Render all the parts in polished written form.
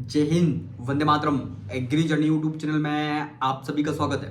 जय Hind, Vande Mataram. Agree journey YouTube channel में आप सभी का स्वागत है।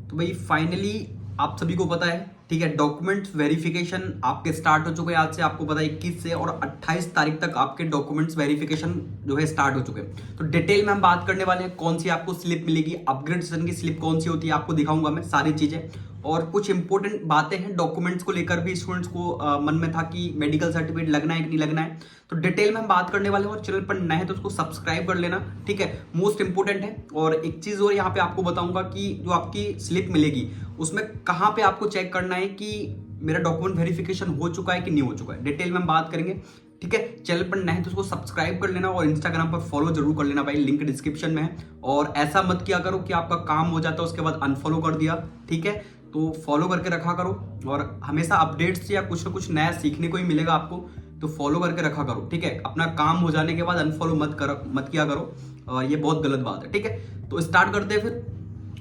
तो भाई फाइनली आप सभी को पता है, ठीक है, डॉक्यूमेंट्स वेरिफिकेशन आपके स्टार्ट हो चुके हैं। आज से आपको पता है 21 से और 28 तारीख तक आपके डॉक्यूमेंट्स वेरिफिकेशन जो है स्टार्ट हो चुके हैं। तो डिटेल में हम बात करने वाले हैं कौन सी आपको स्लिप मिलेगी, अपग्रेडेशन की स्लिप कौन सी होती है, आपको दिखाऊंगा मैं सारी चीजें। और कुछ इंपॉर्टेंट बातें हैं डॉक्यूमेंट्स को लेकर भी स्टूडेंट्स को मन में था कि मेडिकल सर्टिफिकेट लगना है कि नहीं लगना है। तो डिटेल में हम बात करने वाले हैं और चैनल पर नए हैं तो उसको सब्सक्राइब कर लेना, ठीक है, मोस्ट इंपोर्टेंट है। और एक चीज और यहाँ पे आपको बताऊंगा कि जो आपकी स्लिप मिलेगी उसमें कहाँ पे आपको चेक करना है कि मेरा डॉक्यूमेंट वेरिफिकेशन हो चुका है कि नहीं हो चुका है। डिटेल में हम बात करेंगे, ठीक है। चैनल पर नए हैं तो उसको सब्सक्राइब कर लेना और इंस्टाग्राम पर फॉलो जरूर कर लेना भाई, लिंक डिस्क्रिप्शन में है। और ऐसा मत किया करो कि आपका काम हो जाता है उसके बाद अनफॉलो कर दिया, ठीक है। तो फॉलो करके रखा करो और हमेशा अपडेट्स या कुछ ना कुछ नया सीखने को ही मिलेगा आपको, तो फॉलो करके रखा करो, ठीक है। अपना काम हो जाने के बाद अनफॉलो मत किया करो, ये बहुत गलत बात है, ठीक है। तो स्टार्ट करते हैं फिर।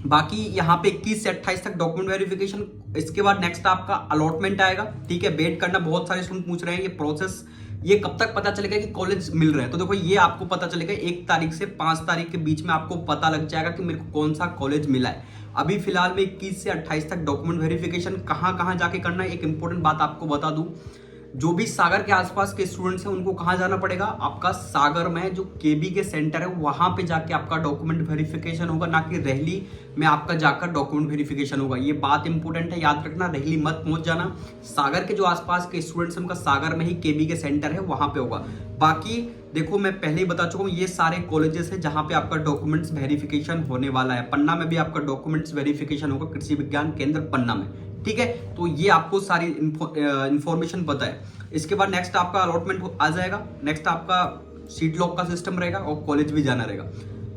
बाकी यहाँ पे 21 से 28 तक डॉक्यूमेंट वेरिफिकेशन, इसके बाद नेक्स्ट आपका अलॉटमेंट आएगा, ठीक है। वेट करना, बहुत सारे स्टूडेंट पूछ रहे हैं ये प्रोसेस ये कब तक पता चलेगा कि कॉलेज मिल रहे हैं। तो देखो ये आपको पता चलेगा 1 तारीख से 5 तारीख के बीच में आपको पता लग जाएगा कि मेरे को कौन सा कॉलेज मिला है। अभी फिलहाल में 21 से 28 तक डॉक्यूमेंट वेरिफिकेशन कहाँ कहाँ जाके करना है, एक इंपॉर्टेंट बात आपको बता दूं। जो भी सागर के आसपास के स्टूडेंट्स हैं उनको कहाँ जाना पड़ेगा, आपका सागर में जो केबी के सेंटर है वहां पे जाके आपका डॉक्यूमेंट वेरिफिकेशन होगा, ना कि रेहली में आपका जाकर डॉक्यूमेंट वेरिफिकेशन होगा। ये बात इंपॉर्टेंट है, याद रखना। रेहली मत पहुंच जाना, सागर के जो आसपास के स्टूडेंट्स हैं उनका सागर में ही केबी के सेंटर है वहां पे होगा। बाकी देखो मैं पहले ही बता चुका हूँ ये सारे कॉलेजेस हैं जहां पे आपका डॉक्यूमेंट्स वेरिफिकेशन होने वाला है। पन्ना में भी आपका डॉक्यूमेंट्स वेरिफिकेशन होगा, कृषि विज्ञान केंद्र पन्ना में, ठीक है। तो ये आपको सारी इंफॉर्मेशन पता है। इसके बाद नेक्स्ट आपका अलॉटमेंट आ जाएगा, नेक्स्ट आपका सीट लॉक का सिस्टम रहेगा और कॉलेज भी जाना रहेगा।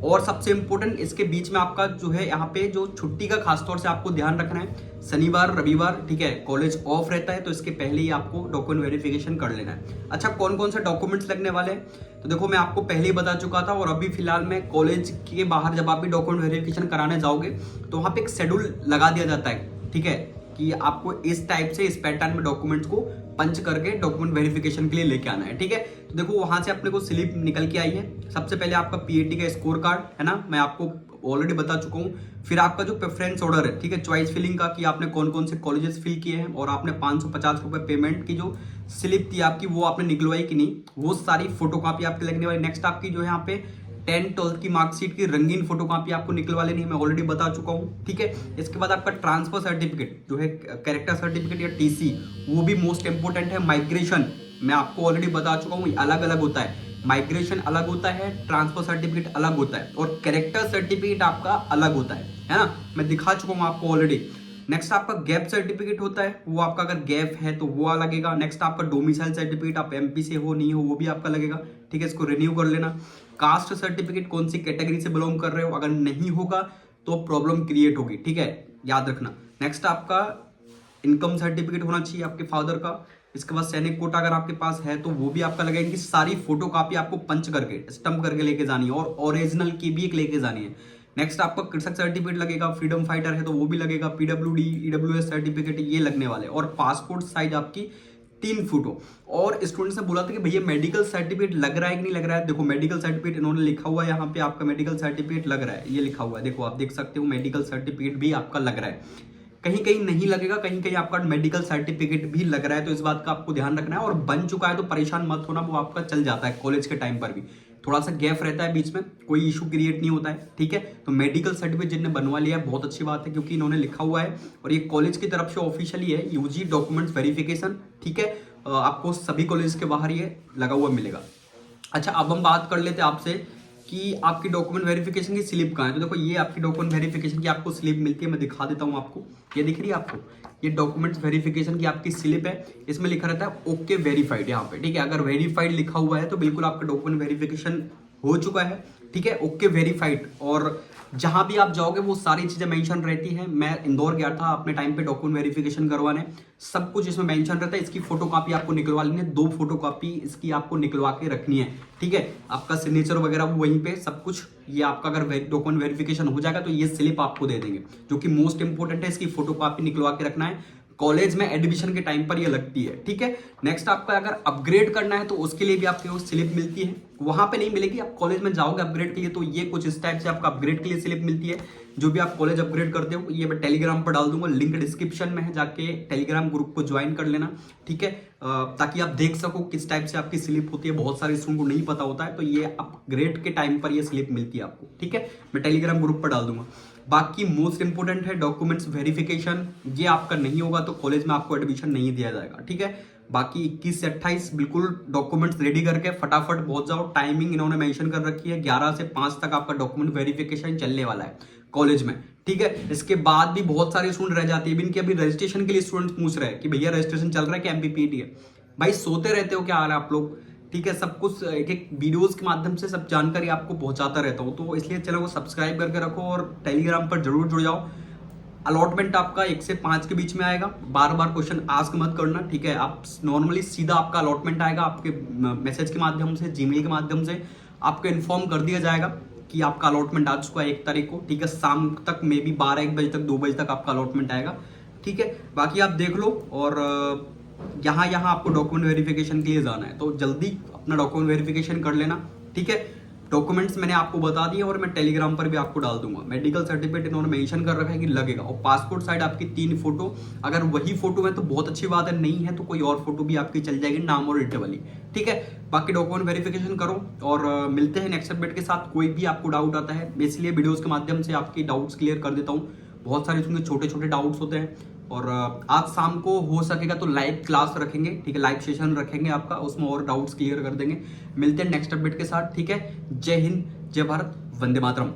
और सबसे इंपॉर्टेंट इसके बीच में आपका जो है यहाँ पे जो छुट्टी का खासतौर से आपको ध्यान रखना है, शनिवार रविवार, ठीक है, कॉलेज ऑफ रहता है, तो इसके पहले ही आपको डॉक्यूमेंट वेरिफिकेशन कर लेना है। अच्छा, कौन कौन से डॉक्यूमेंट्स लगने वाले हैं, तो देखो मैं आपको पहले ही बता चुका था। और अभी फिलहाल में कॉलेज के बाहर जब आप भी डॉक्यूमेंट वेरिफिकेशन कराने जाओगे तो वहाँ पे एक शेड्यूल लगा दिया जाता है, ठीक है, कि आपको इस टाइप से इस पैटर्न में डॉक्यूमेंट्स को पंच करके डॉक्यूमेंट वेरिफिकेशन के लिए लेके आना है, ठीक है। तो देखो वहां से अपने को स्लिप निकल के आई है। सबसे पहले आपका पीएटी का स्कोर कार्ड है ना, मैं आपको ऑलरेडी बता चुका हूँ। फिर आपका जो प्रेफरेंस ऑर्डर है, ठीक है, चॉइस फिलिंग का, कि आपने कौन कौन से कॉलेजेस फिल किए हैं और आपने 550 रुपए पेमेंट की जो स्लिप थी आपकी वो आपने निकलवाई कि नहीं, वो सारी फोटोकॉपी आपकी लगने वाली। नेक्स्ट आपकी जो है यहाँ पे 10th-12th की मार्कशीट की रंगीन फोटोकॉपी आपको निकलवा लेनी है, मैं ऑलरेडी बता चुका हूँ, ठीक है। इसके बाद आपका ट्रांसफर सर्टिफिकेट जो है, कैरेक्टर सर्टिफिकेट या टीसी, वो भी मोस्ट इंपोर्टेंट है। माइग्रेशन मैं आपको ऑलरेडी बता चुका हूँ, अलग अलग होता है। माइग्रेशन अलग होता है, ट्रांसफर सर्टिफिकेट अलग होता है और कैरेक्टर सर्टिफिकेट आपका अलग होता है ना, मैं दिखा चुका हूँ आपको ऑलरेडी। नेक्स्ट आपका गैप सर्टिफिकेट होता है, वो आपका अगर गैप है तो वो लगेगा। नेक्स्ट आपका डोमिसाइल सर्टिफिकेट, आप एमपी से हो नहीं हो वो भी आपका लगेगा, ठीक है, इसको रिन्यू कर लेना। कास्ट सर्टिफिकेट, कौन सी कैटेगरी से बिलोंग कर रहे हो, अगर नहीं होगा तो प्रॉब्लम क्रिएट होगी, ठीक है, याद रखना। नेक्स्ट आपका इनकम सर्टिफिकेट होना चाहिए आपके फादर का। इसके बाद सैनिक कोटा अगर आपके पास है तो वो भी आपका लगेगा। इनकी सारी फोटो कॉपी आपको पंच करके स्टम्प करके लेके जानी है और ओरिजिनल की भी एक लेके जानी है। नेक्स्ट आपका कृषक सर्टिफिकेट लगेगा, फ्रीडम फाइटर है तो वो भी लगेगा, पीडब्ल्यूडी ईडब्ल्यूएस सर्टिफिकेट ये लगने वाले, और पासपोर्ट साइज आपकी 3 फोटो। और स्टूडेंट्स ने बोला था कि भैया मेडिकल सर्टिफिकेट लग रहा है कि नहीं लग रहा है। देखो मेडिकल सर्टिफिकेट इन्होंने लिखा हुआ है यहाँ पे, आपका मेडिकल सर्टिफिकेट लग रहा है, ये लिखा हुआ है, देखो आप देख सकते हो मेडिकल सर्टिफिकेट भी आपका लग रहा है। कहीं कहीं नहीं लगेगा, कहीं कहीं आपका मेडिकल सर्टिफिकेट भी लग रहा है, तो इस बात का आपको ध्यान रखना है। और बन चुका है तो परेशान मत होना, वो आपका चल जाता है कॉलेज के टाइम पर भी, थोड़ा सा गैप रहता है बीच में, कोई इशू क्रिएट नहीं होता है, ठीक है। तो मेडिकल सर्टिफिकेट जिनने बनवा लिया है बहुत अच्छी बात है, क्योंकि इन्होंने लिखा हुआ है और ये कॉलेज की तरफ से ऑफिशियली है, यूजी डॉक्यूमेंट्स वेरिफिकेशन, ठीक है। आपको सभी कॉलेज के बाहर ये लगा हुआ मिलेगा। अच्छा, अब हम बात कर लेते हैं आपसे कि आपकी डॉक्यूमेंट वेरिफिकेशन की स्लिप कहाँ है। तो देखो ये आपकी डॉक्यूमेंट वेरिफिकेशन की आपको स्लिप मिलती है, मैं दिखा देता हूँ आपको, ये दिख रही है आपको, ये डॉक्यूमेंट्स वेरिफिकेशन की आपकी स्लिप है। इसमें लिखा रहता है ओके वेरीफाइड यहाँ पे, ठीक है। अगर वेरीफाइड लिखा हुआ है तो बिल्कुल आपका डॉक्यूमेंट वेरिफिकेशन हो चुका है, ठीक है, ओके वेरीफाइड। और जहां भी आप जाओगे वो सारी चीजें मेंशन रहती हैं। मैं इंदौर गया था अपने टाइम पे डॉक्यूमेंट वेरिफिकेशन करवाने, सब कुछ इसमें मेंशन रहता है। इसकी फोटो कॉपी आपको निकलवा लेनी है, 2 फोटो कॉपी इसकी आपको निकलवा के रखनी है, ठीक है। आपका सिग्नेचर वगैरह वहीं पे सब कुछ, ये आपका अगर डॉक्यूमेंट वेरिफिकेशन हो जाएगा तो ये स्लिप आपको दे देंगे, जो कि मोस्ट इंपोर्टेंट है, इसकी फोटो कॉपी निकलवा के रखना है। कॉलेज में एडमिशन के टाइम पर ये लगती है, ठीक है। नेक्स्ट आपका अगर अपग्रेड करना है तो उसके लिए भी आपको स्लिप मिलती है, वहां पे नहीं मिलेगी, आप कॉलेज में जाओगे अपग्रेड के लिए तो ये कुछ इस टाइप से आपका अपग्रेड के लिए स्लिप मिलती है। जो भी आप कॉलेज अपग्रेड करते हो ये मैं टेलीग्राम पर डाल दूंगा, लिंक डिस्क्रिप्शन में है, जाके टेलीग्राम ग्रुप को ज्वाइन कर लेना, ठीक है, ताकि आप देख सको किस टाइप से आपकी स्लिप होती है। बहुत सारे स्टूडेंट को नहीं पता होता है, तो ये अपग्रेड के टाइम पर ये स्लिप मिलती है आपको, ठीक है। मैं टेलीग्राम ग्रुप पर डाल दूंगा। बाकी मोस्ट इंपोर्टेंट है डॉक्यूमेंट्स वेरिफिकेशन, ये आपका नहीं होगा तो कॉलेज में आपको एडमिशन नहीं दिया जाएगा, ठीक है। बाकी 21 से 28 बिल्कुल डॉक्यूमेंट्स रेडी करके फटाफट पहुंच जाओ। टाइमिंग इन्होंने मेंशन कर रखी है 11 से 5 तक आपका डॉक्यूमेंट वेरिफिकेशन चलने वाला है कॉलेज में, ठीक है। इसके बाद भी बहुत सारे स्टूडेंट रह जाते हैं, इनके अभी रजिस्ट्रेशन के लिए स्टूडेंट पूछ रहे हैं कि भैया रजिस्ट्रेशन चल रहा है कि एमपीपीटी है। भाई सोते रहते हो क्या हाल है आप लोग, ठीक है। सब कुछ एक एक वीडियोस के माध्यम से सब जानकारी आपको पहुंचाता रहता हूं, तो इसलिए चैनल को सब्सक्राइब करके रखो और टेलीग्राम पर जरूर जुड़ जाओ। अलॉटमेंट आपका 1 से 5 के बीच में आएगा, बार बार क्वेश्चन आस्क मत करना, ठीक है। आप नॉर्मली सीधा आपका अलॉटमेंट आएगा आपके मैसेज के माध्यम से, जीमेल के माध्यम से आपको इन्फॉर्म कर दिया जाएगा कि आपका अलॉटमेंट आ चुका है 1 तारीख को, ठीक है। शाम तक मे बी 12-1 बजे तक 2 बजे तक आपका अलॉटमेंट आएगा, ठीक है। बाकी आप देख लो, और यहाँ आपको डॉक्यूमेंट वेरिफिकेशन के लिए जाना है तो जल्दी अपना डॉक्यूमेंट वेरिफिकेशन कर लेना, ठीक है। डॉक्यूमेंट्स मैंने आपको बता दिए और मैं टेलीग्राम पर भी आपको डाल दूंगा। मेडिकल सर्टिफिकेट इन्होंने मेंशन कर रखा है कि लगेगा, और पासपोर्ट साइड आपकी 3 फोटो, अगर वही फोटो है तो बहुत अच्छी बात है, नहीं है तो कोई और फोटो भी आपकी चल जाएगी, नाम और डेट वाली, ठीक है। बाकी डॉक्यूमेंट वेरिफिकेशन करो और मिलते हैं नेक्स्ट अपडेट के साथ। कोई भी आपको डाउट आता है इसलिए वीडियोस के माध्यम से आपकी डाउट्स क्लियर कर देता हूँ। बहुत सारे उसमें छोटे छोटे डाउट्स होते हैं, और आज शाम को हो सकेगा तो लाइव क्लास रखेंगे, ठीक है, लाइव सेशन रखेंगे आपका, उसमें और डाउट्स क्लियर कर देंगे। मिलते हैं नेक्स्ट अपडेट के साथ, ठीक है। जय हिंद, जय भारत, वंदे मातरम।